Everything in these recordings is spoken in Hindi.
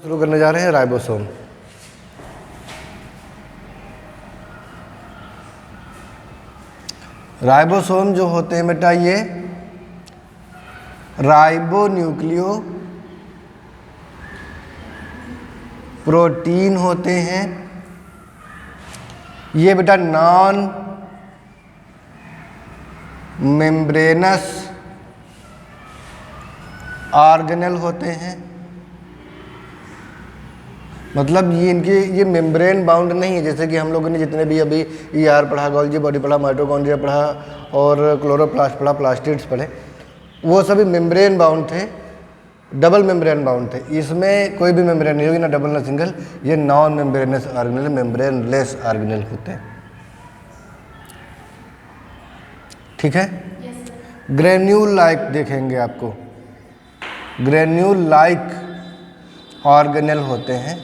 शुरू करने जा रहे हैं राइबोसोम। राइबोसोम जो होते हैं बेटा ये राइबो न्यूक्लियो प्रोटीन होते हैं। ये बेटा नॉन मेम्ब्रेनस ऑर्गेनेल होते हैं। मतलब ये मेम्ब्रेन बाउंड नहीं है, जैसे कि हम लोगों ने जितने भी अभी ईआर पढ़ा, गोल्गी बॉडी पढ़ा, माइटोकॉन्ड्रिया पढ़ा और क्लोरोप्लास्ट पढ़ा, प्लास्टिड्स पढ़े, वो सभी मेम्ब्रेन बाउंड थे, डबल मेम्ब्रेन बाउंड थे। इसमें कोई भी मेम्ब्रेन नहीं होगी, ना डबल ना सिंगल। ये non membranes organelle, membrane less organelle होते हैं। ठीक है। ग्रेन्यूल लाइक देखेंगे आपको, ग्रेन्यूल लाइक ऑर्गेनेल होते हैं।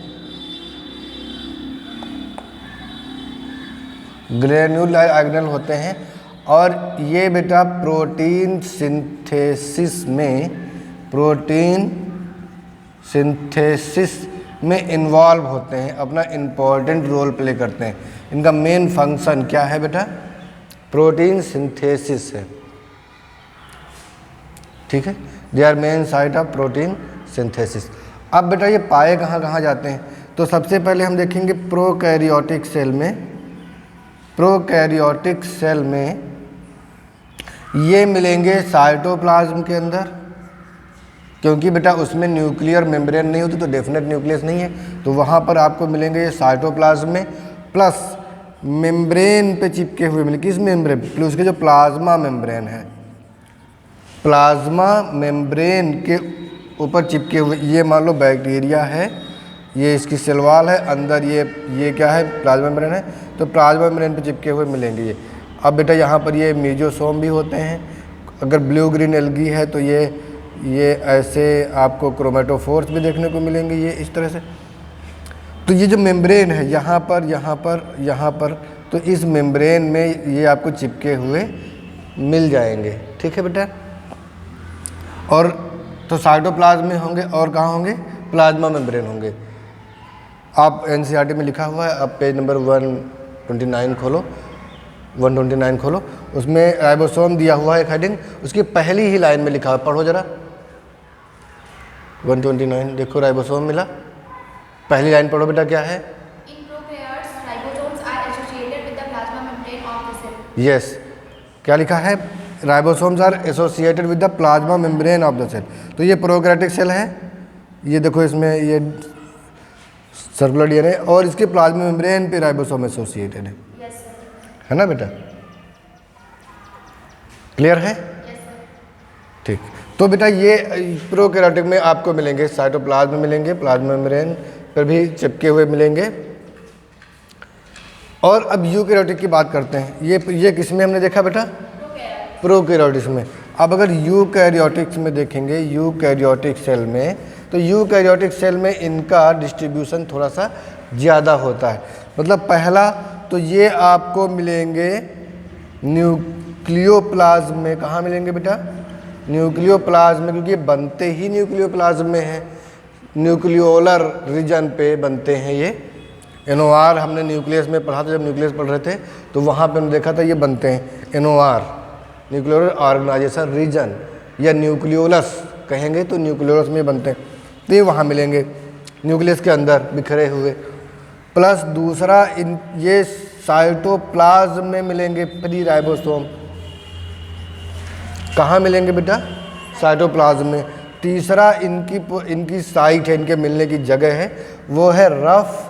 ग्रेन्यूल लाइक ऑर्गेनेल होते हैं और ये बेटा प्रोटीन सिंथेसिस में इन्वॉल्व होते हैं, अपना इम्पॉर्टेंट रोल प्ले करते हैं। इनका मेन फंक्शन क्या है बेटा? प्रोटीन सिंथेसिस है। ठीक है, they are main site of protein synthesis. अब बेटा ये पाए कहाँ कहाँ जाते हैं? तो सबसे पहले हम देखेंगे प्रोकैरियोटिक सेल में। प्रोकैरियोटिक सेल में ये मिलेंगे साइटोप्लाज्म के अंदर, क्योंकि बेटा उसमें न्यूक्लियर मेम्ब्रेन नहीं होती तो डेफिनेट न्यूक्लियस नहीं है, तो वहाँ पर आपको मिलेंगे ये साइटोप्लाज्म में। प्लस मेम्ब्रेन पे चिपके हुए मिले, किस मेम्ब्रेन? प्लस उसके जो प्लाज्मा मेम्ब्रेन है, प्लाज्मा मेम्ब्रेन के ऊपर चिपके हुए, ये मान लो बैक्टीरिया है, ये इसकी सेल वॉल है, अंदर ये क्या है? प्लाज्मा मेम्ब्रेन है, तो प्लाज्मा मेम्ब्रेन पे चिपके हुए मिलेंगे ये। अब बेटा यहाँ पर ये मेसोसोम भी होते हैं। अगर ब्लू ग्रीन एल्गी है तो ये ऐसे आपको क्रोमेटोफोर्स भी देखने को मिलेंगे, ये इस तरह से। तो ये जो मेम्ब्रेन है यहाँ पर, तो इस मेम्ब्रेन में ये आपको चिपके हुए मिल जाएंगे। ठीक है बेटा। और तो साइटोप्लाज्म में होंगे और कहाँ होंगे? प्लाज्मा मेम्ब्रेन होंगे। आप एनसीईआरटी में लिखा हुआ है, आप पेज नंबर 129 खोलो, 129 खोलो, उसमें राइबोसोम दिया हुआ है एक हेडिंग, उसकी पहली ही लाइन में लिखा है, पढ़ो जरा। 129 देखो, राइबोसोम मिला, पहली लाइन पढ़ो बेटा, क्या है? In prokaryotes, ribosomes are associated with the plasma membrane of the cell. Yes, क्या लिखा है? Ribosomes are associated with the plasma membrane of the cell. तो ये प्रोकैरियोटिक सेल है, ये देखो इसमें ये सर्कुलर डीएनए और इसके प्लाज्मा मेम्ब्रेन पे राइबोसोम एसोसिएटेड है। Yes, sir. है ना बेटा? क्लियर है? Yes, sir. ठीक। तो बेटा ये प्रोकैरियोटिक में आपको मिलेंगे, साइटोप्लाज्म में मिलेंगे, प्लाज्मा मेम्ब्रेन पर भी चिपके हुए मिलेंगे। और अब यूकैरियोटिक की बात करते हैं। ये किस में हमने देखा बेटा? प्रोकैरियोटिक्स में। अब अगर यूकैरियोटिक्स में देखेंगे, यूकैरियोटिक सेल में, तो यूकैरियोटिक सेल में इनका डिस्ट्रीब्यूशन थोड़ा सा ज़्यादा होता है। मतलब पहला तो ये आपको मिलेंगे न्यूक्लियोप्लाज्म में। कहाँ मिलेंगे बेटा? न्यूक्लियोप्लाज्म में, क्योंकि ये बनते ही न्यूक्लियोप्लाज्म में है, न्यूक्लियोलर रीजन पे बनते हैं ये। एनओआर हमने न्यूक्लियस में पढ़ा था, जब न्यूक्लियस पढ़ रहे थे तो वहाँ पे हमने देखा था ये बनते हैं एनओआर, न्यूक्लियर ऑर्गेनाइजेशन रीजन, या न्यूक्लियोलस कहेंगे तो न्यूक्लियोलस में बनते हैं। तो ये वहाँ मिलेंगे न्यूक्लियस के अंदर बिखरे हुए। प्लस दूसरा ये साइटोप्लाज्म में मिलेंगे फ्री राइबोसोम। कहाँ मिलेंगे बेटा? साइटोप्लाज्म में। तीसरा इनकी साइट है, इनके मिलने की जगह है, वो है रफ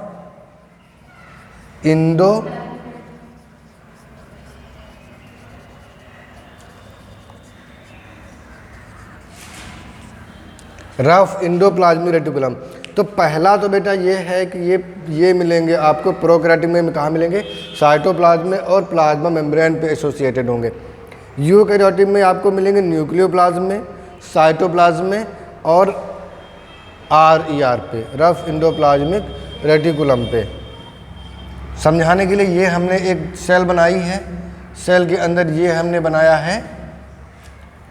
इंडोप्लाज्मिक रेटिकुलम। तो पहला तो बेटा ये है कि ये मिलेंगे आपको प्रोकैरियोटिक में। कहाँ मिलेंगे? साइटोप्लाज्म में और प्लाज्मा मेम्ब्रेन पे एसोसिएटेड होंगे। यूकैरियोटिक में आपको मिलेंगे न्यूक्लियोप्लाज्म में, साइटोप्लाज्म में और RER पे, रफ इंडोप्लाज्मिक रेटिकुलम पे। समझाने के लिए ये हमने एक सेल बनाई है, सेल के अंदर ये हमने बनाया है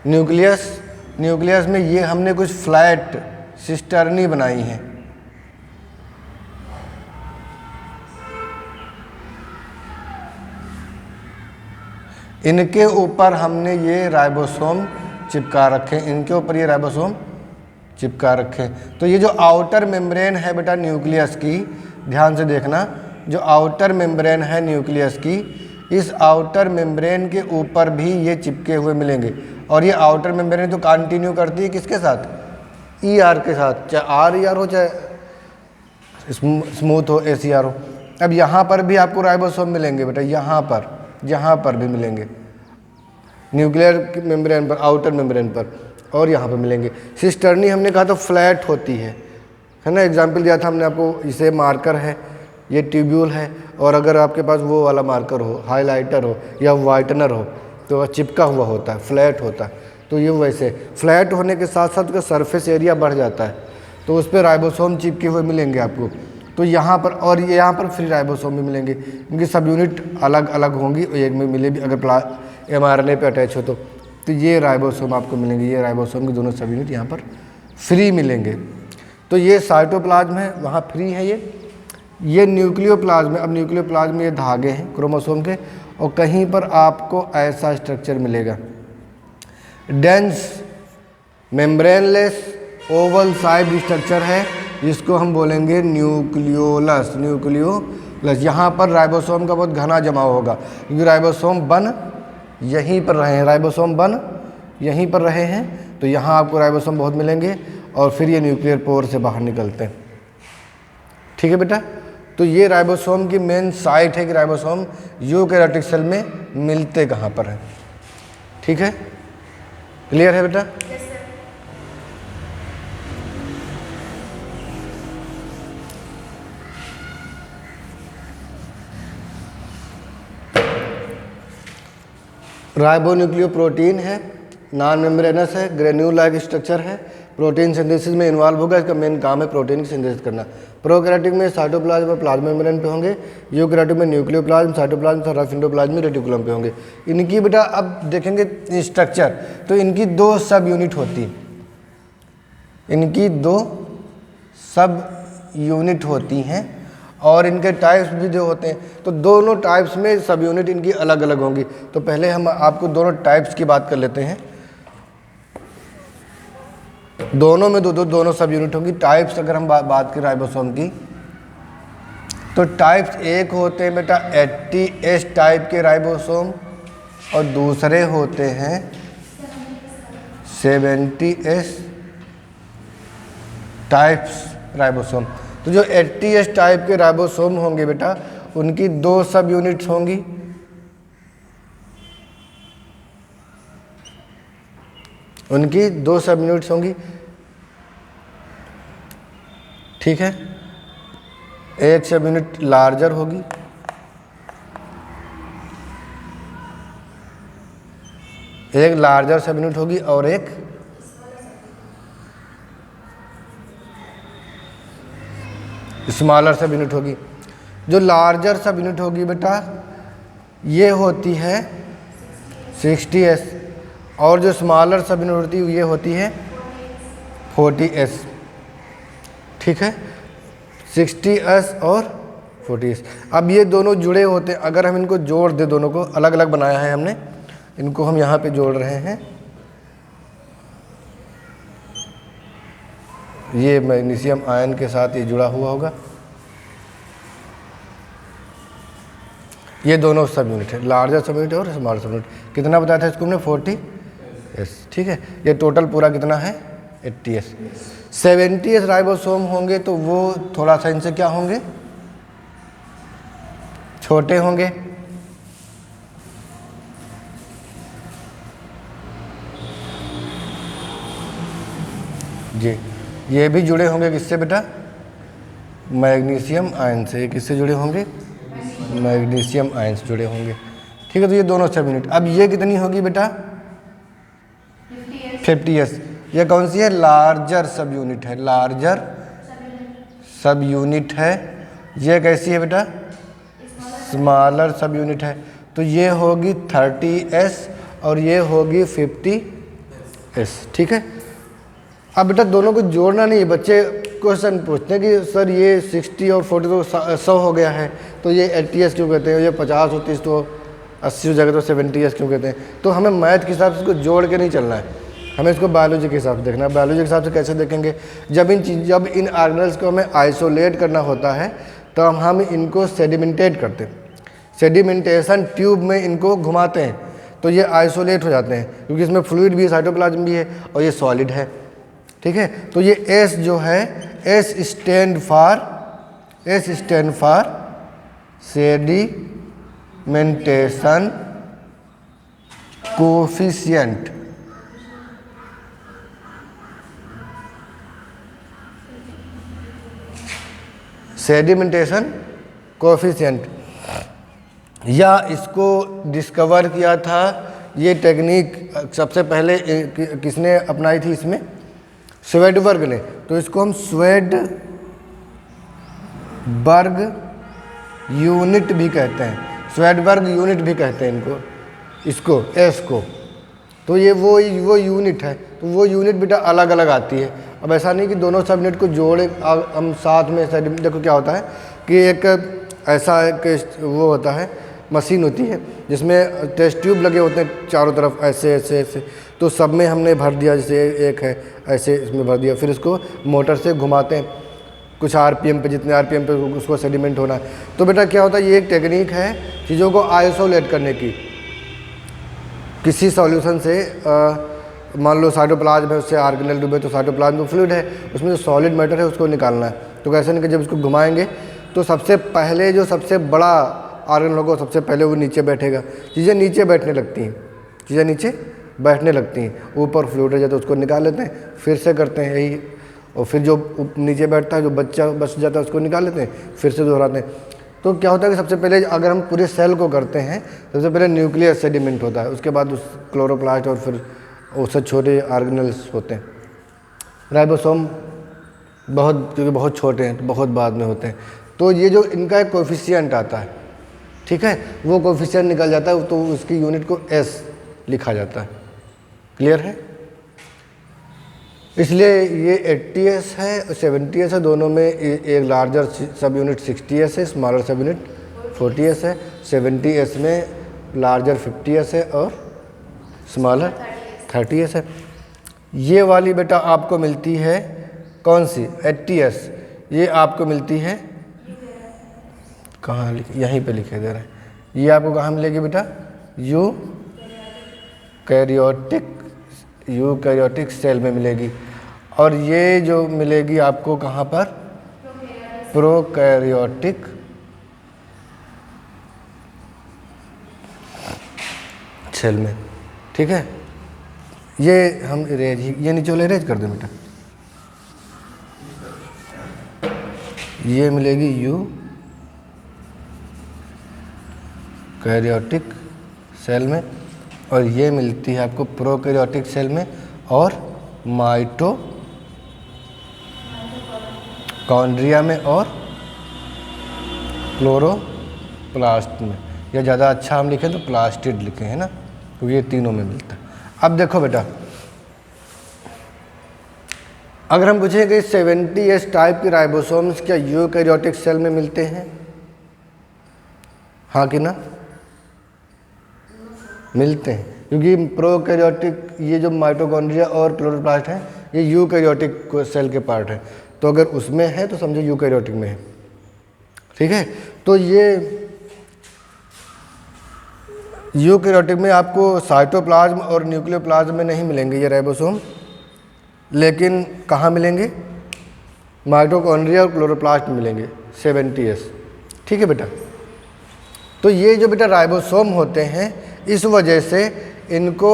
न्यूक्लियस। न्यूक्लियस में ये हमने कुछ फ्लैट सिस्टर्नी बनाई हैं, इनके ऊपर हमने ये राइबोसोम चिपका रखे, इनके ऊपर ये राइबोसोम चिपका रखे। तो ये जो आउटर मेम्ब्रेन है बेटा न्यूक्लियस की, ध्यान से देखना, जो आउटर मेम्ब्रेन है न्यूक्लियस की, इस आउटर मेम्ब्रेन के ऊपर भी ये चिपके हुए मिलेंगे। और ये आउटर मेम्ब्रेन तो कंटिन्यू करती है किसके साथ, ER के साथ, चाहे RER हो चाहे स्मूथ हो ACR हो। अब यहाँ पर भी आपको राइबोसोम मिलेंगे बेटा, यहाँ पर भी मिलेंगे, न्यूक्लियर मेम्ब्रेन पर, आउटर मेम्ब्रेन पर, और यहाँ पर मिलेंगे। सिस्टर्नी हमने कहा तो फ्लैट होती है ना, एग्जाम्पल दिया था हमने आपको, इसे मार्कर है, ये ट्यूब्यूल है, और अगर आपके पास वो वाला मार्कर हो, हाइलाइटर हो या वाइटनर हो, तो वह चिपका हुआ होता है, फ्लैट होता है। तो ये वैसे फ्लैट होने के साथ साथ उसका सरफेस एरिया बढ़ जाता है, तो उस पर राइबोसोम चिपके हुए मिलेंगे आपको। तो यहाँ पर, और यहाँ पर फ्री राइबोसोम भी मिलेंगे, इनकी सब यूनिट अलग अलग होंगी, एक में मिले भी अगर mRNA पे अटैच हो तो ये राइबोसोम आपको मिलेंगे, ये राइबोसोम के दोनों सब यूनिट यहाँ पर फ्री मिलेंगे। तो ये साइटोप्लाज्म है, वहाँ फ्री है ये न्यूक्लियोप्लाज्म है। अब न्यूक्लियोप्लाज्म में ये धागे हैं क्रोमोसोम के, और कहीं पर आपको ऐसा स्ट्रक्चर मिलेगा, dense membraneless Oval side structure है, जिसको हम बोलेंगे न्यूक्लियोलस। यहाँ पर राइबोसोम का बहुत घना जमाव होगा, क्योंकि राइबोसोम बन यहीं पर रहे हैं, राइबोसोम बन यहीं पर रहे हैं, तो यहाँ आपको राइबोसोम बहुत मिलेंगे, और फिर ये न्यूक्लियर पोर से बाहर निकलते हैं। ठीक है बेटा, तो ये राइबोसोम की मेन साइट है कि राइबोसोम यूकैरियोटिक सेल में मिलते कहाँ पर हैं। ठीक है, क्लियर है बेटा? राइबोन्यूक्लियोप्रोटीन है, नॉन मेम्ब्रेनस है, ग्रेन्यूल लाइक स्ट्रक्चर है, प्रोटीन सिंथेसिस में इन्वॉल्व होगा, इसका मेन काम है प्रोटीन की सिंथेसिस करना। प्रोकैरियोटिक में साइटोप्लाज्म और प्लाज्मा मेम्ब्रेन पे होंगे, यूकैरियोटिक में nucleoplasm, cytoplasm, rough endoplasm, reticulum पे होंगे। इनकी बेटा अब देखेंगे स्ट्रक्चर, तो इनकी 2 सब यूनिट होती हैं, इनकी 2 सब यूनिट होती हैं, और इनके टाइप्स भी जो होते हैं, तो दोनों टाइप्स में सब यूनिट इनकी अलग अलग होंगी। तो पहले हम आपको दोनों टाइप्स की बात कर लेते हैं। दोनों में दोनों सब यूनिट होंगी। टाइप्स अगर हम बात करें राइबोसोम की, तो टाइप्स एक होते हैं बेटा 80S टाइप के राइबोसोम, और दूसरे होते हैं 70S टाइप्स राइबोसोम। तो जो 80S टाइप के राइबोसोम होंगे बेटा, उनकी 2 सब यूनिट्स होंगी, उनकी 2 सब यूनिट्स होंगी। ठीक है, एक सब यूनिट लार्जर होगी, एक लार्जर सब यूनिट होगी, और एक स्मॉलर सब यूनिट होगी। जो लार्जर सब यूनिट होगी बेटा, ये होती है 60S, और जो स्मॉलर सब यूनिट होती है ये होती है 40S। ठीक है, 60S और 40S। अब ये दोनों जुड़े होते हैं, अगर हम इनको जोड़ दें, दोनों को अलग अलग बनाया है हमने, इनको हम यहाँ पे जोड़ रहे हैं। ये मैग्नीशियम आयन के साथ ये जुड़ा हुआ होगा, ये दोनों सब यूनिट है, लार्जर सब यूनिट और स्मॉलर सब यूनिट। कितना बताया था इसको हमने? 40S। ठीक है, ये टोटल पूरा कितना है? 80S। 70S राइबोसोम होंगे तो वो थोड़ा सा इनसे क्या होंगे? छोटे होंगे। जी, ये भी जुड़े होंगे किससे बेटा? मैग्नीशियम आयन से। किससे जुड़े होंगे? मैग्नीशियम आयन से जुड़े होंगे। ठीक है, तो ये दोनों सब यूनिट। अब ये कितनी होगी बेटा? 50S। ये कौन सी है? लार्जर सब यूनिट है, लार्जर सब यूनिट है। ये कैसी है बेटा? स्मॉलर सब यूनिट है। तो ये होगी 30S और ये होगी 50S। ठीक है, अब बेटा दोनों को जोड़ना नहीं है। बच्चे क्वेश्चन पूछते हैं कि सर ये 60 और 40 तो 100 हो गया है, तो ये 80S क्यों कहते हैं? ये 50 और 30 तो 80 जगह तो 70s क्यों कहते हैं? तो हमें मैथ के हिसाब से इसको जोड़ के नहीं चलना है, हमें इसको बायोलॉजी के हिसाब से देखना है। बायोलॉजी के हिसाब से कैसे देखेंगे? जब इन ऑर्गेनल्स को हमें आइसोलेट करना होता है तो हम इनको सेडिमेंटेट करते हैं, सेडिमेंटेशन ट्यूब में इनको घुमाते हैं तो ये आइसोलेट हो जाते हैं, क्योंकि इसमें फ्लूइड भी है, साइटोप्लाज्म भी है और ये सॉलिड है। ठीक है, तो ये एस जो है, S stand for sedimentation coefficient. Sedimentation coefficient, या इसको डिस्कवर किया था, ये टेक्निक सबसे पहले किसने अपनाई थी इसमें? स्वेडबर्ग ने। तो इसको हम स्वेडबर्ग यूनिट भी कहते हैं, स्वेडबर्ग यूनिट भी कहते हैं इनको, इसको एस को। तो ये वो यूनिट है, तो वो यूनिट बेटा अलग अलग आती है। अब ऐसा नहीं कि दोनों सब यूनिट को जोड़े हम साथ में। देखो क्या होता है कि एक ऐसा एक वो होता है, मशीन होती है जिसमें टेस्ट ट्यूब लगे होते हैं चारों तरफ, ऐसे ऐसे ऐसे, तो सब में हमने भर दिया, जैसे एक है ऐसे इसमें भर दिया, फिर इसको मोटर से घुमाते हैं कुछ आरपीएम पे, जितने आरपीएम पे उसको सेडिमेंट होना है। तो बेटा क्या होता है, ये एक टेक्निक है चीज़ों को आइसोलेट करने की। किसी सॉल्यूशन से मान लो साइटोप्लाज्म है, उससे ऑर्गेनेल डूबे तो साइटोप्लाज्म फ्लूइड है, उसमें जो सॉलिड मैटर है उसको निकालना है। तो कैसे नहीं कि जब इसको घुमाएंगे तो सबसे पहले जो सबसे बड़ा ऑर्गेनल होगा सबसे पहले वो नीचे बैठेगा, चीज़ें नीचे बैठने लगती हैं, चीज़ें नीचे बैठने लगती हैं, ऊपर फ्लूइड है तो उसको निकाल लेते हैं, फिर से करते हैं यही, और फिर जो नीचे बैठता है जो बच्चा बच जाता है उसको निकाल लेते हैं, फिर से दोहराते हैं। तो क्या होता है कि सबसे पहले अगर हम पूरे सेल को करते हैं, सबसे पहले न्यूक्लियस सेडिमेंट होता है, उसके बाद उस क्लोरोप्लास्ट और फिर उससे छोटे ऑर्गेनल्स होते हैं। राइबोसोम क्योंकि बहुत छोटे हैं तो बहुत बाद में होते हैं। तो ये जो इनका एक कोफिशिएंट आता है, ठीक है, वो कोफिशिएंट निकल जाता है तो उसकी यूनिट को एस लिखा जाता है। क्लियर है? इसलिए ये 80s है और 70s है, दोनों में एक लार्जर सब यूनिट 60s है, स्मॉलर सब यूनिट 40s है। 70s में लार्जर 50s है और स्मॉलर 30s है। ये वाली बेटा आपको मिलती है कौन सी? 80s। ये आपको मिलती है कहाँ लिखे? यहीं पे लिखे दे रहे हैं। ये आपको कहाँ मिलेगी बेटा? यूकैरियोटिक सेल में मिलेगी। और ये जो मिलेगी आपको कहाँ पर? प्रोकैरियोटिक सेल में। ठीक है, ये हम ये नीचे वाले इरेज कर दें बेटा। ये मिलेगी यूकैरियोटिक सेल में, और ये मिलती है आपको प्रोकैरियोटिक सेल में और माइटोकॉन्ड्रिया में और क्लोरोप्लास्ट में। या ज़्यादा अच्छा हम लिखें तो प्लास्टिड लिखें, है ना, क्योंकि ये तीनों में मिलता है। अब देखो बेटा, अगर हम पूछें कि 70s टाइप के राइबोसोम्स क्या यूकैरियोटिक सेल में मिलते हैं? हाँ कि ना? मिलते हैं, क्योंकि प्रोकैरियोटिक ये जो माइटोकॉन्ड्रिया और क्लोरोप्लास्ट हैं ये यूकैरियोटिक सेल के पार्ट हैं। तो अगर उसमें है तो समझो यूकैरियोटिक में है। ठीक है, तो ये यूकैरियोटिक में आपको साइटोप्लाज्म और न्यूक्लियोप्लाज्म में नहीं मिलेंगे ये राइबोसोम, लेकिन कहाँ मिलेंगे? माइटोकॉन्ड्रिया और क्लोरोप्लास्ट में मिलेंगे 70s। ठीक है बेटा, तो ये जो बेटा राइबोसोम होते हैं इस वजह से इनको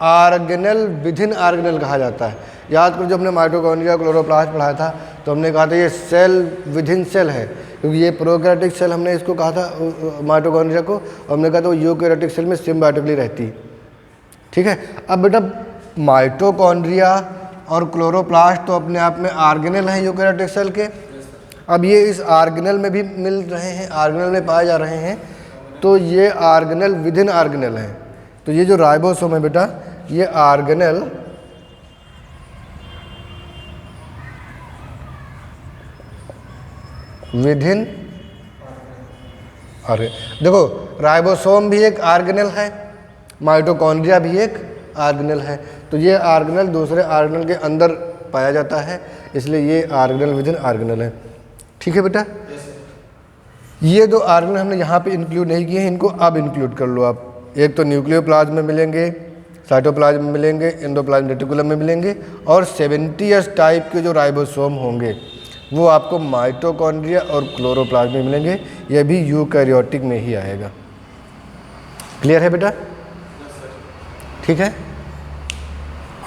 ऑर्गेनल विदिन ऑर्गेनल कहा जाता है। याद करो जब हमने माइटोकॉन्ड्रिया क्लोरोप्लास्ट पढ़ाया था तो हमने कहा था ये सेल विदिन सेल है, क्योंकि ये प्रोकैरियोटिक सेल हमने इसको कहा था माइटोकॉन्ड्रिया को, और हमने कहा था वो यूकैरियोटिक सेल में सिम्बायोटिकली रहती है। ठीक है, अब बेटा माइटोकॉन्ड्रिया और क्लोरोप्लास्ट तो अपने आप में ऑर्गेनल हैं यूकैरियोटिक सेल के। अब ये इस ऑर्गेनल में भी मिल रहे हैं, ऑर्गेनल में पाए जा रहे हैं, तो ये ऑर्गेनल विदिन ऑर्गेनल हैं। तो ये जो राइबोसोम है बेटा ये ऑर्गेनल विदिन और देखो राइबोसोम भी एक ऑर्गेनेल है, माइटोकॉन्ड्रिया भी एक ऑर्गेनेल है, तो ये ऑर्गेनेल दूसरे ऑर्गेनेल के अंदर पाया जाता है, इसलिए ये ऑर्गेनेल विद इन ऑर्गेनेल है। ठीक है बेटा, ये दो ऑर्गेनेल हमने यहाँ पे इंक्लूड नहीं किए हैं, इनको अब इंक्लूड कर लो आप। एक तो न्यूक्लियोप्लाज्म में मिलेंगे, साइटोप्लाज्म में मिलेंगे, एंडोप्लाज्म रेटिकुलम में मिलेंगे, और 70S टाइप के जो राइबोसोम होंगे वो आपको माइटोकॉन्ड्रिया और क्लोरोप्लाज्म में मिलेंगे, यह भी यूकैरियोटिक में ही आएगा। क्लियर है बेटा? ठीक है,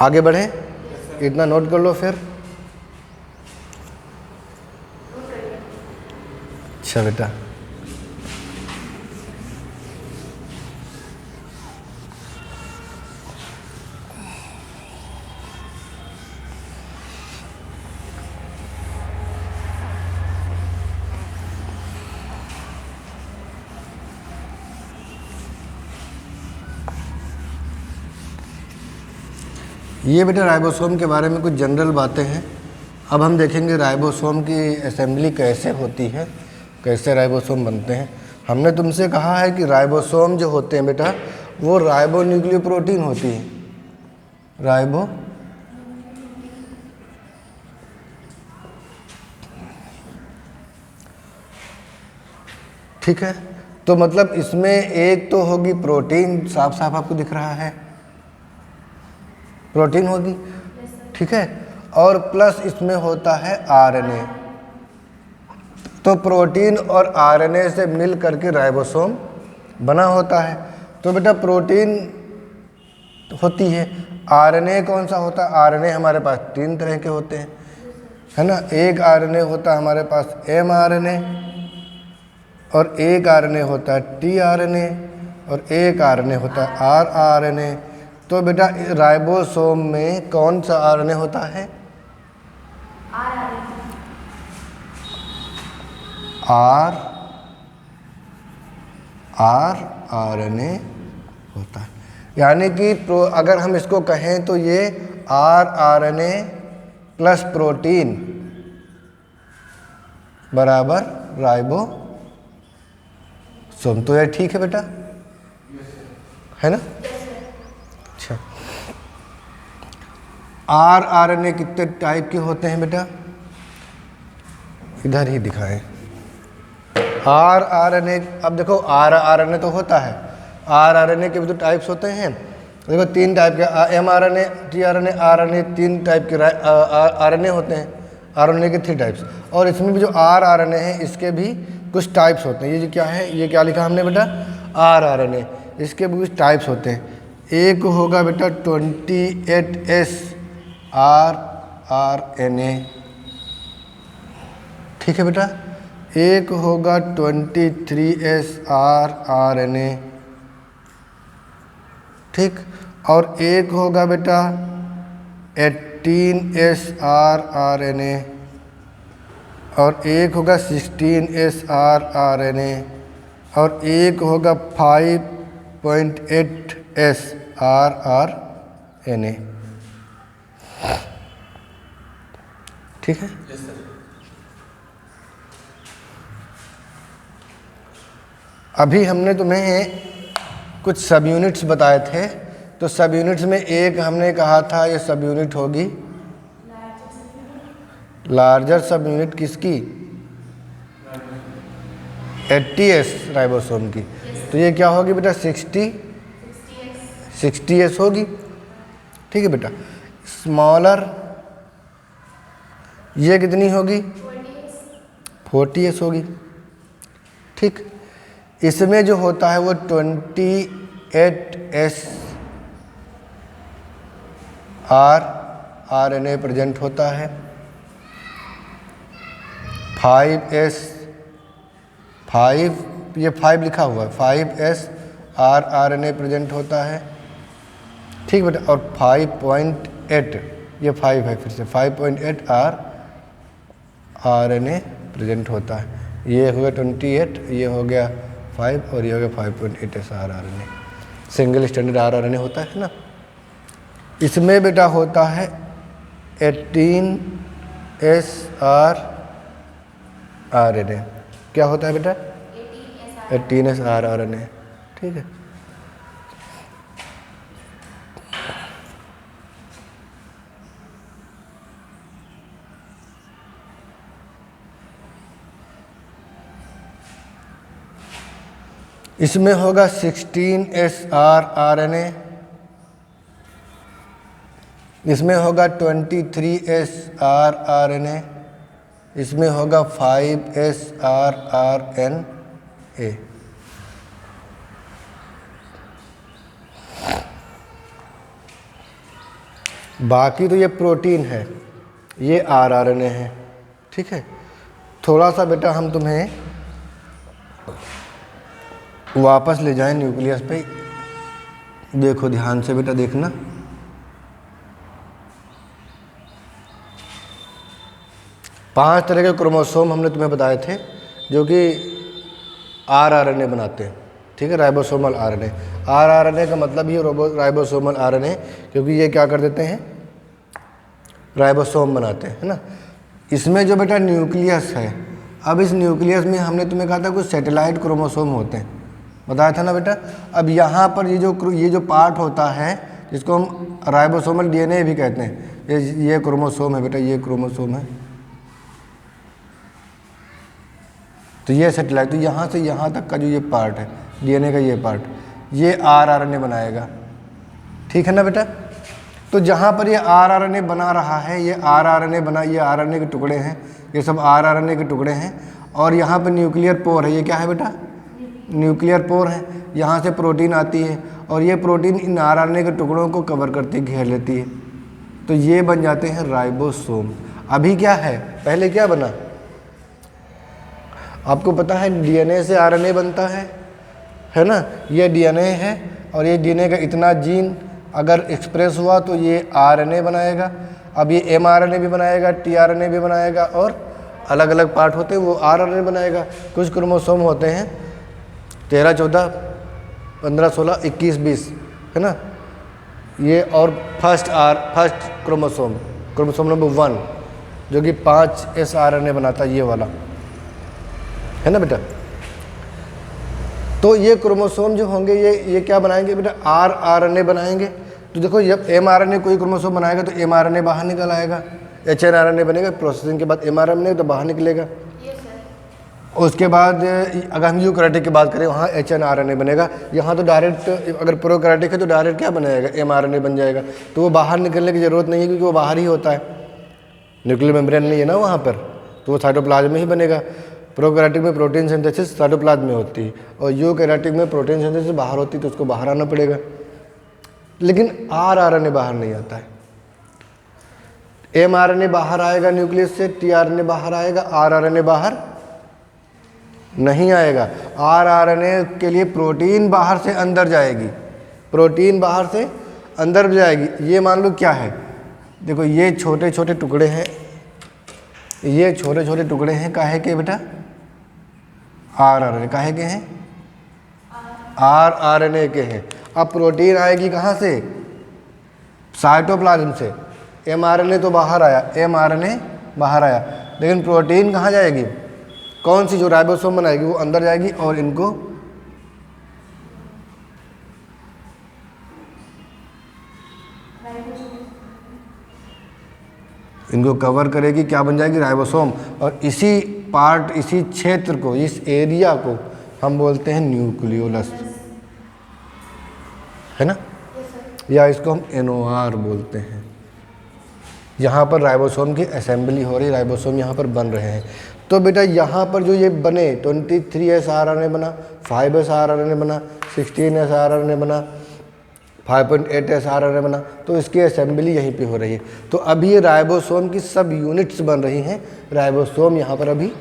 आगे बढ़ें, इतना नोट कर लो फिर। अच्छा बेटा, ये बेटा राइबोसोम के बारे में कुछ जनरल बातें हैं। अब हम देखेंगे राइबोसोम की असेंबली कैसे होती है, कैसे राइबोसोम बनते हैं। हमने तुमसे कहा है कि राइबोसोम जो होते हैं बेटा वो राइबो न्यूक्लियोप्रोटीन होती है, राइबो ठीक है। तो मतलब इसमें एक तो होगी प्रोटीन, साफ साफ आपको दिख रहा है प्रोटीन होगी, ठीक है, और प्लस इसमें होता है आरएनए। तो प्रोटीन और आरएनए से मिल करके राइबोसोम बना होता है। तो बेटा प्रोटीन होती है, आरएनए कौन सा होता है? आरएनए हमारे पास 3 तरह के होते हैं, है ना। एक आरएनए होता है हमारे पास mRNA, और एक आरएनए होता है tRNA, और एक आरएनए होता है rRNA। तो बेटा राइबोसोम में कौन सा आरएनए होता है? rRNA होता है। यानी कि अगर हम इसको कहें तो ये rRNA प्लस प्रोटीन बराबर राइबोसोम। तो ये ठीक है बेटा, है ना। अच्छा, rRNA कितने टाइप के होते हैं बेटा? इधर ही दिखाएं। rRNA, अब देखो rRNA तो होता है, rRNA के भी तो टाइप्स होते हैं। देखो 3 टाइप के mRNA, tRNA, RNA, 3 टाइप के RNA होते हैं। RNA के 3 टाइप्स, और इसमें भी जो rRNA है इसके भी कुछ टाइप्स होते हैं। ये क्या है, ये क्या लिखा हमने बेटा? rRNA, इसके भी कुछ टाइप्स होते हैं। एक होगा बेटा 28S rRNA, ठीक है बेटा। एक होगा 23S rRNA, ठीक, और एक होगा बेटा 18S rRNA, और एक होगा 16S rRNA, और एक होगा 5.8S rRNA, ठीक है। अभी हमने तुम्हें कुछ सब यूनिट्स बताए थे, तो सब यूनिट्स में एक हमने कहा था ये सब यूनिट होगी लार्जर सब यूनिट किसकी? 80S राइबोसोम की। तो ये क्या होगी बेटा? 60S होगी, ठीक है बेटा। स्मॉलर ये कितनी होगी? 40S होगी, ठीक। इसमें जो होता है वो 28S rRNA प्रेजेंट होता है। 5S, 5 ये 5 लिखा हुआ है, 5S rRNA प्रेजेंट होता है, ठीक बेटा। और 5.8 ये 5 है, फिर से 5.8 rRNA प्रेजेंट होता है। ये हो गया 28, ये हो गया 5, और ये हो गया 5.8S rRNA। Single standard rRNA होता है ना। इसमें बेटा होता है 18S rRNA। क्या होता है बेटा? 18S rRNA, ठीक है। इसमें होगा 16S rRNA, इसमें होगा 23S rRNA, इसमें होगा 5S rRNA। बाकी तो ये प्रोटीन है, ये rRNA है, ठीक है। थोड़ा सा बेटा हम तुम्हें वापस ले जाएं न्यूक्लियस पे, देखो ध्यान से बेटा देखना। पांच तरह के क्रोमोसोम हमने तुम्हें बताए थे जो कि rRNA बनाते हैं, ठीक है, राइबोसोमल RNA। rRNA का मतलब ये राइबोसोमल RNA, क्योंकि ये क्या कर देते हैं, राइबोसोम बनाते हैं, है ना। इसमें जो बेटा न्यूक्लियस है, अब इस न्यूक्लियस में हमने तुम्हें कहा था कुछ सैटेलाइट क्रोमोसोम होते हैं, बताया था ना बेटा। अब यहाँ पर ये जो पार्ट होता है जिसको हम राइबोसोमल DNA भी कहते हैं, ये क्रोमोसोम है बेटा, ये क्रोमोसोम है, तो ये सैटेलाइट, तो यहाँ से यहाँ तक का जो ये पार्ट है DNA का, ये पार्ट, ये rRNA बनाएगा, ठीक है ना बेटा। तो जहाँ पर ये rRNA बना रहा है, ये rRNA बना, ये RNA के टुकड़े हैं, ये सब rRNA के टुकड़े हैं, और यहाँ पर न्यूक्लियर पोर है, ये क्या है बेटा, न्यूक्लियर पोर है। यहाँ से प्रोटीन आती है और ये प्रोटीन इन RNA के टुकड़ों को कवर करती है, घेर लेती है, तो ये बन जाते हैं राइबोसोम। अभी क्या है, पहले क्या बना, आपको पता है DNA से RNA बनता है ना, ये DNA है, और ये DNA का इतना जीन अगर एक्सप्रेस हुआ तो ये RNA बनाएगा। अब ये mRNA भी बनाएगा, tRNA भी बनाएगा, और अलग अलग पार्ट होते हैं वो rRNA बनाएगा। कुछ क्रोमोसोम होते हैं 13, 14, 15, 16, 21, 20, है ना, ये, और फर्स्ट क्रोमोसोम नंबर 1 जो कि 5S RNA बनाता है, ये वाला, है ना बेटा। तो ये क्रोमोसोम जो होंगे ये क्या बनाएंगे बेटा, rRNA बनाएंगे। तो देखो जब mRNA कोई क्रोमोसोम बनाएगा तो mRNA बाहर निकल आएगा, HNRNA बनेगा, प्रोसेसिंग के बाद mRNA तो बाहर निकलेगा। उसके बाद अगर हम यूकैरियोटिक की बात करें, वहाँ HNRNA बनेगा। यहाँ तो डायरेक्ट, अगर प्रोकैरियोटिक है तो डायरेक्ट क्या बनेगा, mRNA बन जाएगा। तो वो बाहर निकलने की ज़रूरत नहीं है, क्योंकि वो बाहर ही होता है, न्यूक्लियर मेम्ब्रेन नहीं है ना वहाँ पर, तो वो साइटोप्लाज्म में ही बनेगा। प्रोकैरियोटिक में प्रोटीन सिंथेसिस साइटोप्लाज्म में होती है, और यूकैरियोटिक में प्रोटीन सिंथेसिस बाहर होती है, तो उसको बाहर आना पड़ेगा। लेकिन rRNA बाहर नहीं आता है, mRNA बाहर आएगा न्यूक्लियस से, tRNA बाहर आएगा, rRNA बाहर नहीं आएगा। rRNA के लिए प्रोटीन बाहर से अंदर जाएगी, प्रोटीन बाहर से अंदर जाएगी। ये मान लो क्या है, देखो ये छोटे छोटे टुकड़े हैं, ये छोटे छोटे टुकड़े हैं, काहे के बेटा, rRNA, काहे के हैं, rRNA के हैं। अब प्रोटीन आएगी कहाँ से, साइटोप्लाज्म से। mRNA तो बाहर आया, mRNA बाहर आया, लेकिन प्रोटीन कहाँ जाएगी, कौन सी, जो राइबोसोम बनाएगी वो अंदर जाएगी, और इनको कवर करेगी, क्या बन जाएगी, राइबोसोम। और इसी पार्ट, इसी क्षेत्र को, इस एरिया को हम बोलते हैं न्यूक्लियोलस, है ना, या इसको हम NOR बोलते हैं। यहाँ पर राइबोसोम की असेंबली हो रही, राइबोसोम यहाँ पर बन रहे हैं। तो बेटा यहाँ पर जो ये बने 23S RNA बना, 5S RNA बना, 16S RNA बना, 5.8S RNA बना, तो इसकी असेंबली यहीं पे हो रही है। तो अभी ये राइबोसोम की सब यूनिट्स बन रही हैं, राइबोसोम यहाँ पर अभी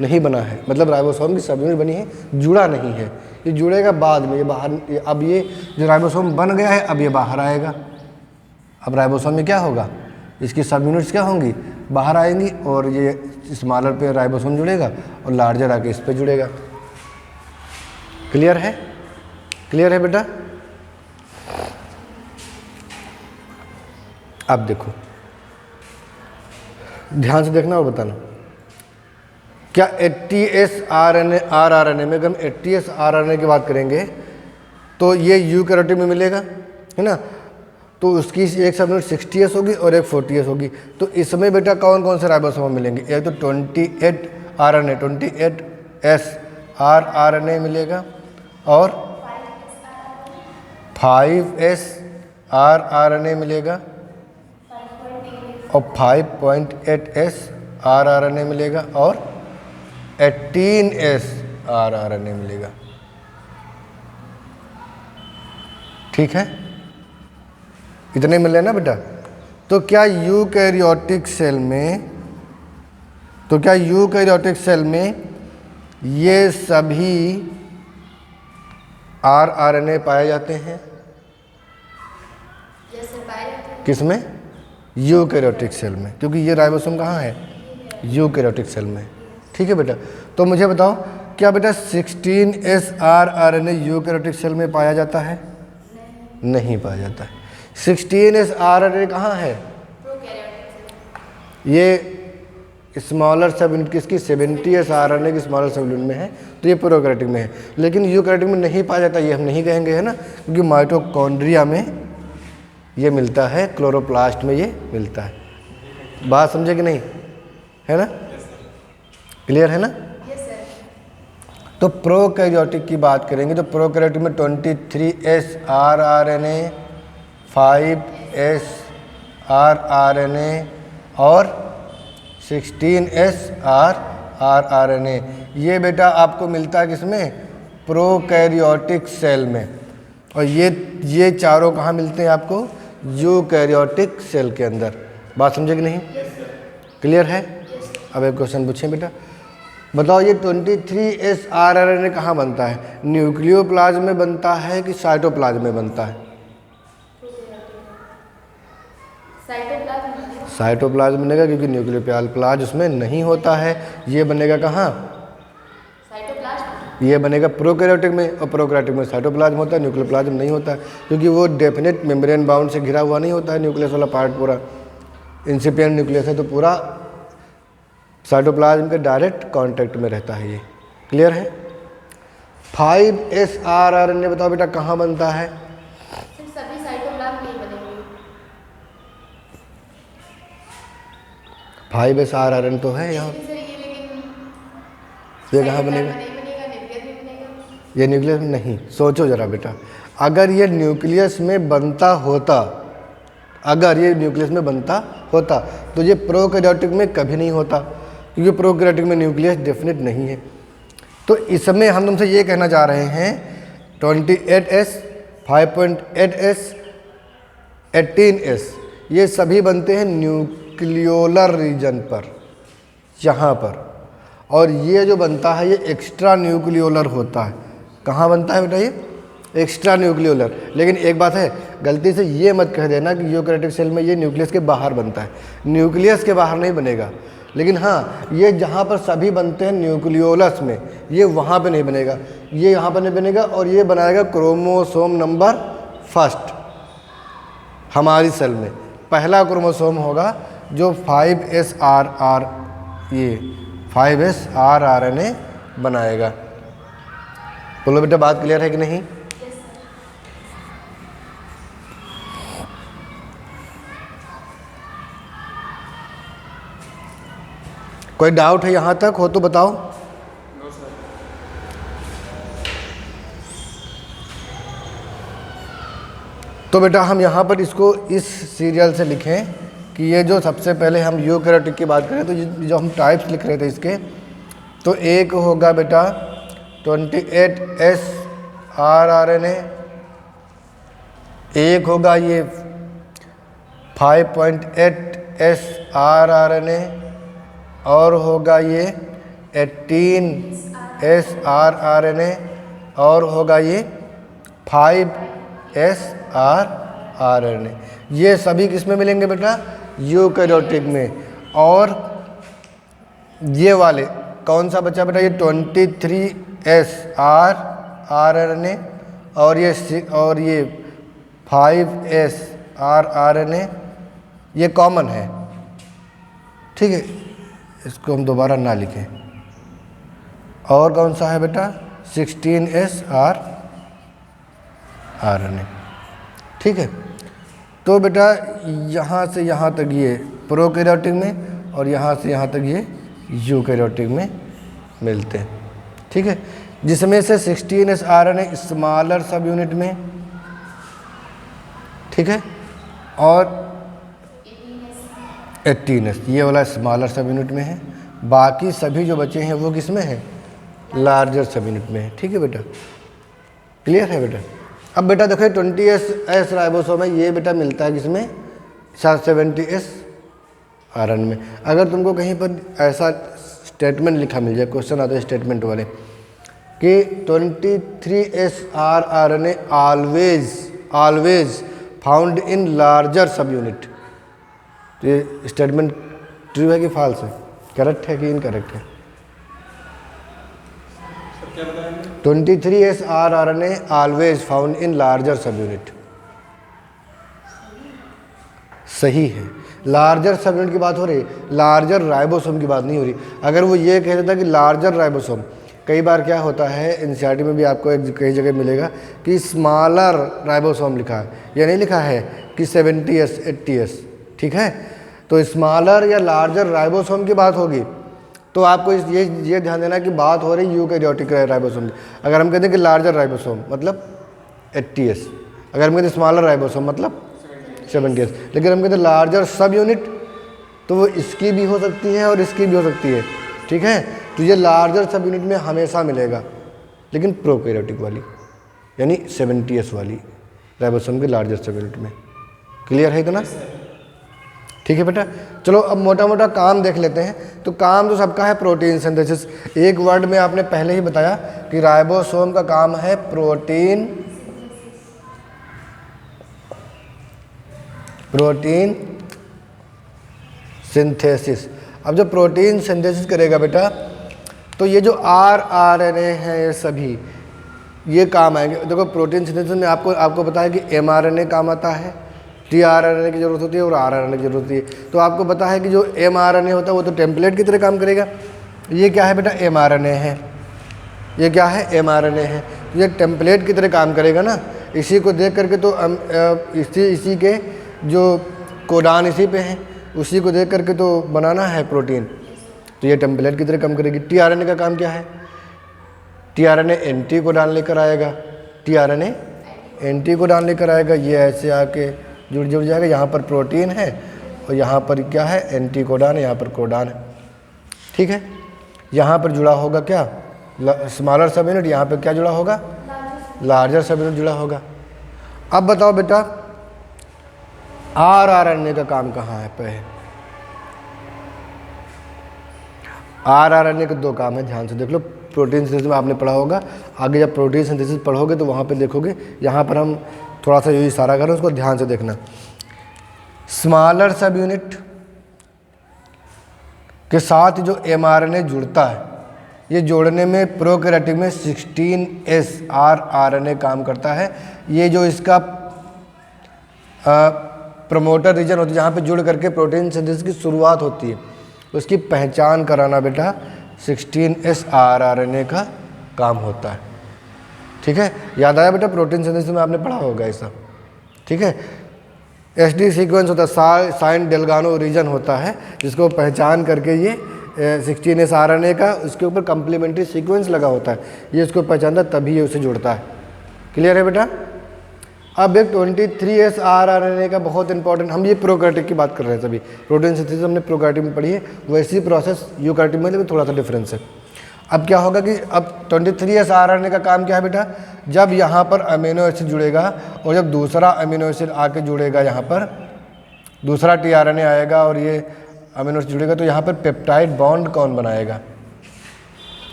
नहीं बना है, मतलब राइबोसोम की सब यूनिट बनी है, जुड़ा नहीं है, ये जुड़ेगा बाद में, ये बाहर, अब ये जो राइबोसोम बन गया है अब ये बाहर आएगा। अब राइबोसोम में क्या होगा, इसकी सब यूनिट्स क्या होंगी, बाहर आएंगी, और ये स्मॉलर पे राइबोसोम जुड़ेगा और लार्जर आके इस पे जुड़ेगा। क्लियर है, क्लियर है बेटा। अब देखो ध्यान से देखना और बताना, क्या 80S RNA rRNA में, अगर हम 80S rRNA की बात करेंगे तो ये यूकैरियोटिक में मिलेगा, है ना। तो उसकी एक सबयूनिट 60S होगी और एक 40S होगी। तो इसमें बेटा कौन कौन से राइबोसोम मिलेंगे? एक तो 28 RNA 28S rRNA मिलेगा और 5S rRNA मिलेगा और 5.8S rRNA मिलेगा और 18S rRNA मिलेगा। ठीक है, इतने मिल रहे ना बेटा। तो क्या यूकैरियोटिक सेल में ये सभी rRNA पाए जाते हैं? किसमें? यूकैरियोटिक सेल में, क्योंकि ये राइबोसोम कहाँ है? यूकैरियोटिक सेल में। ठीक है बेटा। तो मुझे बताओ, क्या बेटा 16S rRNA यूकैरियोटिक सेल में पाया जाता है? नहीं पाया जाता है। 16S rRNA कहाँ है? ये स्मॉलर सब यूनिट किसकी? 70S rRNA की स्मॉलर सब यूनिट में है, तो ये प्रोकैरियोटिक में है। लेकिन यूकैरियोटिक में नहीं पाया जाता, ये हम नहीं कहेंगे, है ना, क्योंकि माइटोकॉन्ड्रिया में ये मिलता है, क्लोरोप्लास्ट में ये मिलता है। बात समझे कि नहीं? है ना, क्लियर है ना? तो प्रोकैरियोटिक की बात करेंगे तो प्रोकैरियोटिक में 23S rRNA, 5S rRNA और 16S rRNA, ये बेटा आपको मिलता है किसमें? प्रोकैरियोटिक सेल में। और ये चारों कहाँ मिलते हैं आपको? यूकैरियोटिक सेल के अंदर। बात समझे कि नहीं? क्लियर है? अब एक क्वेश्चन पूछें बेटा, बताओ ये 23S rRNA कहाँ बनता है? न्यूक्लियोप्लाज्म में बनता है कि साइटोप्लाज्म में बनता है? साइटोप्लाज्म बनेगा, क्योंकि न्यूक्लियोप्लाज्म उसमें नहीं होता है। ये बनेगा कहाँ? ये बनेगा प्रोकैरियोटिक में, और प्रोकैरियोटिक में साइटोप्लाज्म होता है, न्यूक्लियोप्लाज्म नहीं होता है, क्योंकि वो डेफिनेट मेम्ब्रेन बाउंड से घिरा हुआ नहीं होता है। न्यूक्लियस वाला पार्ट पूरा इंसिपिएंट न्यूक्लियस है, तो पूरा साइटोप्लाज्म के डायरेक्ट कांटेक्ट में रहता है। ये क्लियर है? 5S rRNA बताओ बेटा कहाँ बनता है? सभी साइटोप्लाज्म नहीं बनेंगे। 5S rRNA तो है यहाँ, ये कहाँ बनेगा? ये न्यूक्लियस में नहीं। सोचो जरा बेटा, अगर ये न्यूक्लियस में बनता होता, अगर ये न्यूक्लियस में बनता होता तो ये प्रोकैरियोटिक में कभी नहीं होता, क्योंकि प्रोकैरियोटिक में न्यूक्लियस डेफिनेट नहीं है। तो इसमें हम तुमसे ये कहना चाह रहे हैं 28S, 5.8S, 18S ये सभी बनते हैं न्यूक्लियोलर रीजन पर, यहाँ पर। और ये जो बनता है ये एक्स्ट्रा न्यूक्लियोलर होता है। कहाँ बनता है बेटा? ये एक्स्ट्रा न्यूक्लियोलर। लेकिन एक बात है, गलती से ये मत कह देना कि यूकैरियोटिक सेल में ये न्यूक्लियस के बाहर बनता है। न्यूक्लियस के बाहर नहीं बनेगा, लेकिन हाँ ये जहाँ पर सभी बनते हैं न्यूक्लियोलस में, ये वहाँ पे नहीं बनेगा, ये यहाँ पर नहीं बनेगा। और ये बनाएगा क्रोमोसोम नंबर फर्स्ट। हमारी सेल में पहला क्रोमोसोम होगा जो 5S rRNA बनाएगा। बोलो बेटा, बात क्लियर है कि नहीं? कोई डाउट है यहाँ तक? हो तो बताओ। तो बेटा हम यहाँ पर इसको इस सीरियल से लिखें कि ये जो सबसे पहले हम यूकैरियोटिक की बात करें तो जो हम टाइप्स लिख रहे थे इसके, तो एक होगा बेटा 28S rRNA, एक होगा ये 5.8S rRNA, और होगा ये 18S rRNA, और होगा ये 5S rRNA। ये सभी किस में मिलेंगे बेटा? यूकैरियोटिक में। और ये वाले कौन सा बचा बेटा? ये 23S rRNA और ये 5S rRNA, ये कॉमन है। ठीक है, इसको हम दोबारा ना लिखें, और कौन सा है बेटा 16S RNA। ठीक है, तो बेटा यहाँ से यहाँ तक ये प्रोकैरियोटिक में और यहाँ से यहाँ तक ये यूकैरियोटिक में मिलते हैं। ठीक है, जिसमें से 16S RNA स्मॉलर सब यूनिट में, ठीक है, और 18S ये वाला स्मॉलर सब यूनिट में है। बाकी सभी जो बचे हैं वो किस में है, लार्जर सब यूनिट में है। ठीक है बेटा, क्लियर है बेटा। अब बेटा देखो 20S राइबोसोम है, ये बेटा मिलता है किसमें, 70S RNA में। अगर तुमको कहीं पर ऐसा स्टेटमेंट लिखा मिल जाए, क्वेश्चन आता है स्टेटमेंट वाले कि 23S RNA always found in larger सब यूनिट, तो ये स्टेटमेंट ट्रू है कि फॉल्स है, करेक्ट है कि इनकरेक्ट है? 23S RNA always found in larger सब यूनिट सही है। लार्जर सब यूनिट की बात हो रही, लार्जर राइबोसोम की बात नहीं हो रही। अगर वो ये कह देता कि लार्जर राइबोसोम, कई बार क्या होता है एनसीईआरटी में भी आपको कई जगह मिलेगा कि स्मॉलर राइबोसोम लिखा है, या नहीं लिखा है कि 70S 80S। ठीक है, तो स्मॉलर या लार्जर राइबोसोम की बात होगी तो आपको ये ध्यान देना कि बात हो रही यूकैरियोटिक राइबोसोम की। अगर हम कहते हैं कि लार्जर राइबोसोम मतलब 80S, अगर हम कहते हैं स्मॉलर राइबोसोम मतलब 70S, लेकिन हम कहते हैं लार्जर सब यूनिट तो वो इसकी भी हो सकती है और इसकी भी हो सकती है। ठीक है, तो ये लार्जर सब यूनिट में हमेशा मिलेगा, लेकिन प्रोकैरियोटिक वाली यानी 70S वाली राइबोसोम के लार्जर सब यूनिट में। क्लियर है इतना? ठीक है बेटा, चलो अब मोटा मोटा काम देख लेते हैं। तो काम तो सबका है प्रोटीन सिंथेसिस। एक वर्ड में आपने पहले ही बताया कि राइबोसोम का काम है प्रोटीन सिंथेसिस। अब जब प्रोटीन सिंथेसिस करेगा बेटा तो ये जो RNA है ये सभी ये काम आएंगे। देखो प्रोटीन सिंथेसिस में आपको पता है कि mRNA काम आता है, tRNA की ज़रूरत होती है और RNA की ज़रूरत होती है। तो आपको पता है कि जो mRNA होता है वो तो टेम्पलेट की तरह काम करेगा। ये क्या है बेटा, mRNA है। ये क्या है, mRNA है। ये टेम्पलेट की तरह काम करेगा ना, इसी को देख करके तो इसी के जो कोडान इसी पे हैं, उसी को देख करके तो बनाना है प्रोटीन, तो ये टेम्पलेट की तरह काम करेगी। tRNA का काम क्या है, tRNA एंटी कोडान लेकर आएगा, tRNA एंटी कोडान लेकर आएगा। ये ऐसे आके जुड़ जाएगा, यहाँ पर प्रोटीन है और यहाँ पर क्या है, एंटी कोडान है, यहाँ पर कोडान है। ठीक है, यहाँ पर जुड़ा होगा क्या, स्मॉलर सब यूनिट, यहाँ पर क्या जुड़ा होगा, लार्जर सब यूनिट जुड़ा होगा। अब बताओ बेटा RNA का काम कहाँ है पे? RNA के दो काम है, ध्यान से देख लो। प्रोटीन सिंथेसिस में आपने पढ़ा होगा, आगे जब प्रोटीन सिंथेसिस पढ़ोगे तो वहाँ पे देखोगे, यहाँ पर हम थोड़ा सा यही इशारा करें, उसको ध्यान से देखना। स्मॉलर सब यूनिट के साथ जो mRNA जुड़ता है, ये जोड़ने में प्रोकैरियोटिक में 16S RNA काम करता है। ये जो इसका प्रमोटर रीजन होती है, जहाँ पे जुड़ करके प्रोटीन सिंथेसिस की शुरुआत होती है, उसकी पहचान कराना बेटा 16S RNA का काम होता है। ठीक है, याद आया बेटा, प्रोटीन सिंथेसिस में आपने पढ़ा होगा ऐसा। ठीक है, SD सीक्वेंस होता है, साइन डेल्गानो रीजन होता है, जिसको पहचान करके ये 16S RNA का उसके ऊपर कम्प्लीमेंट्री सीक्वेंस लगा होता है, ये इसको पहचानता तभी ये उसे जुड़ता है। क्लियर है बेटा? अब एक 23S RNA का बहुत इंपॉर्टेंट, हम ये प्रोकैरियोटिक की बात कर रहे हैं सभी, प्रोटीन सिंथेसिस हमने प्रोकैरियोटिक में पढ़ी है, वैसी प्रोसेस यूकैरियोटिक में, लेकिन थोड़ा सा डिफरेंस है। अब क्या होगा कि अब 23S RNA का काम क्या है बेटा, जब यहाँ पर अमीनो एसिड जुड़ेगा और जब दूसरा अमीनो एसिड आके जुड़ेगा, यहाँ पर दूसरा tRNA आएगा और ये अमीनो एसिड जुड़ेगा, तो यहाँ पर पेप्टाइड बॉन्ड कौन बनाएगा,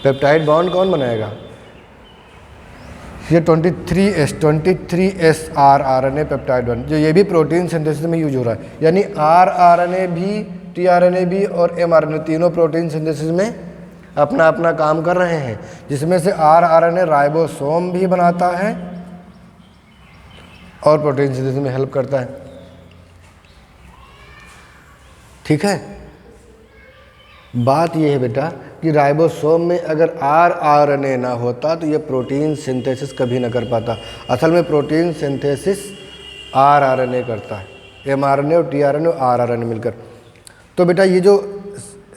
पेप्टाइड बॉन्ड कौन बनाएगा, ये 23S RNA पेप्टाइड बॉन्ड, जो ये भी प्रोटीन सिंथेसिस में यूज हो रहा है। यानी RNA भी, tRNA भी और mRNA तीनों प्रोटीन सिंथेसिस में अपना अपना काम कर रहे हैं, जिसमें से RNA राइबोसोम भी बनाता है और प्रोटीन सिंथेसिस में हेल्प करता है। ठीक है, बात यह है बेटा कि राइबोसोम में अगर आरएनए ना होता तो ये प्रोटीन सिंथेसिस कभी ना कर पाता। असल में प्रोटीन सिंथेसिस आरएनए करता है, एमआरएनए और टीआरएनए और आरआरएनए मिलकर। तो बेटा ये जो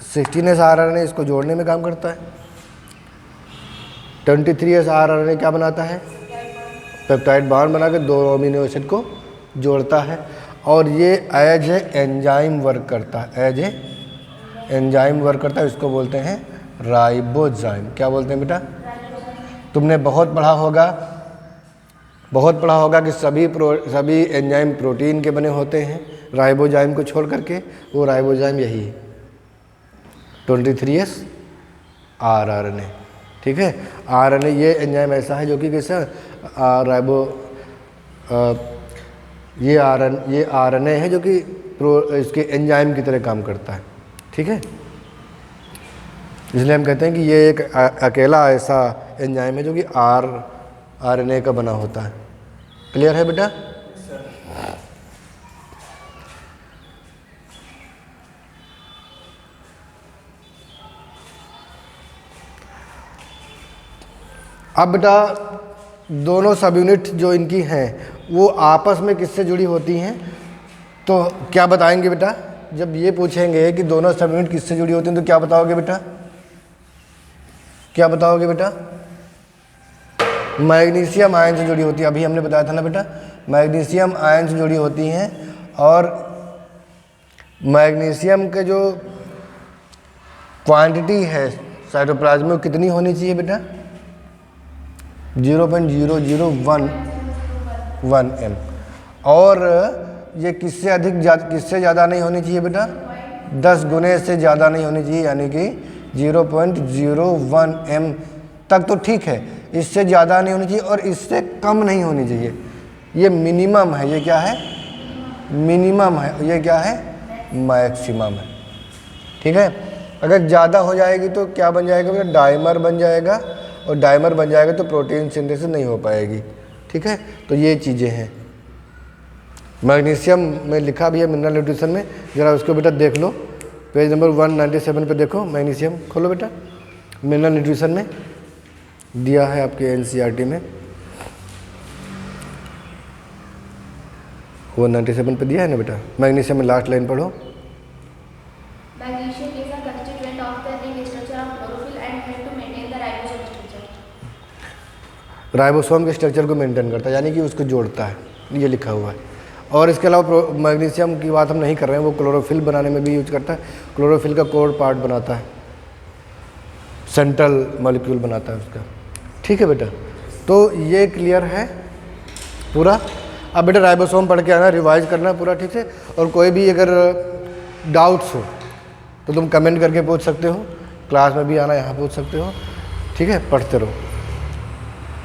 16S आरआरएनए इसको जोड़ने में काम करता है। 23S आरआरएनए क्या बनाता है? पेप्टाइड बॉन्ड बना के 2 अमीनो एसिड को जोड़ता है और ये एज ए एंजाइम वर्क करता है, एज ए एंजाइम वर्क करता है। इसको बोलते हैं राइबोजाइम। क्या बोलते हैं बेटा? तुमने बहुत पढ़ा होगा कि सभी एंजाइम प्रोटीन के बने होते हैं, राइबोजाइम को छोड़ करके। वो राइबोजाइम यही है, 23S आरआरएनए। ठीक है, आरएनए ये एंजाइम ऐसा है जो कि कैसा ये आरएनए है जो कि इसके एंजाइम की तरह काम करता है। ठीक है, इसलिए हम कहते हैं कि ये एक अकेला ऐसा एंजाइम है जो कि आरएनए का बना होता है। क्लियर है बेटा? अब बेटा दोनों सब यूनिट जो इनकी हैं वो आपस में किससे जुड़ी होती हैं? तो क्या बताएंगे बेटा? जब ये पूछेंगे कि दोनों सब यूनिट किससे जुड़ी होती हैं तो क्या बताओगे बेटा? क्या बताओगे बेटा? मैग्नीशियम आयन से जुड़ी होती है। अभी हमने बताया था ना बेटा, मैग्नीशियम आयन से जुड़ी होती हैं। और मैग्नीशियम के जो क्वांटिटी है साइटोप्लाज्म में कितनी होनी चाहिए बेटा? 0.0011 m। और ये किससे ज़्यादा नहीं होनी चाहिए बेटा? 10 गुने से ज़्यादा नहीं होनी चाहिए, यानी कि 0.01 m तक तो ठीक है, इससे ज़्यादा नहीं होनी चाहिए और इससे कम नहीं होनी चाहिए। ये मिनिमम है। ये क्या है? मिनिमम है। ये क्या है? मैक्सिमम है। ठीक है, अगर ज़्यादा हो जाएगी तो क्या बन जाएगा बेटा? डाइमर बन जाएगा, और डाइमर बन जाएगा तो प्रोटीन सिंथेसिस नहीं हो पाएगी। ठीक है, तो ये चीज़ें हैं। मैग्नीशियम में लिखा भी है मिनरल न्यूट्रिशन में, ज़रा उसको बेटा देख लो, पेज नंबर 197 पे देखो। मैग्नीशियम खोलो बेटा, मिनरल न्यूट्रिशन में दिया है आपके एनसीईआरटी में, 197 पे दिया है ना बेटा। मैग्नीशियम में लास्ट लाइन पढ़ो। Magnesium is a constituent of the ring structure of chlorophyll and help to maintain the ribosome structure. Ribosome के स्ट्रक्चर को मेंटेन करता है, यानी कि उसको जोड़ता है, ये लिखा हुआ है। और इसके अलावा मैग्नीशियम की बात हम नहीं कर रहे हैं, वो क्लोरोफिल बनाने में भी यूज करता है। क्लोरोफिल का कोर पार्ट बनाता है, सेंट्रल मॉलिक्यूल बनाता है उसका। ठीक है बेटा, तो ये क्लियर है पूरा। अब बेटा राइबोसोम पढ़ के आना, रिवाइज करना पूरा ठीक से। और कोई भी अगर डाउट्स हो तो तुम कमेंट करके पूछ सकते हो, क्लास में भी आना, यहाँ पूछ सकते हो। ठीक है, पढ़ते रहो।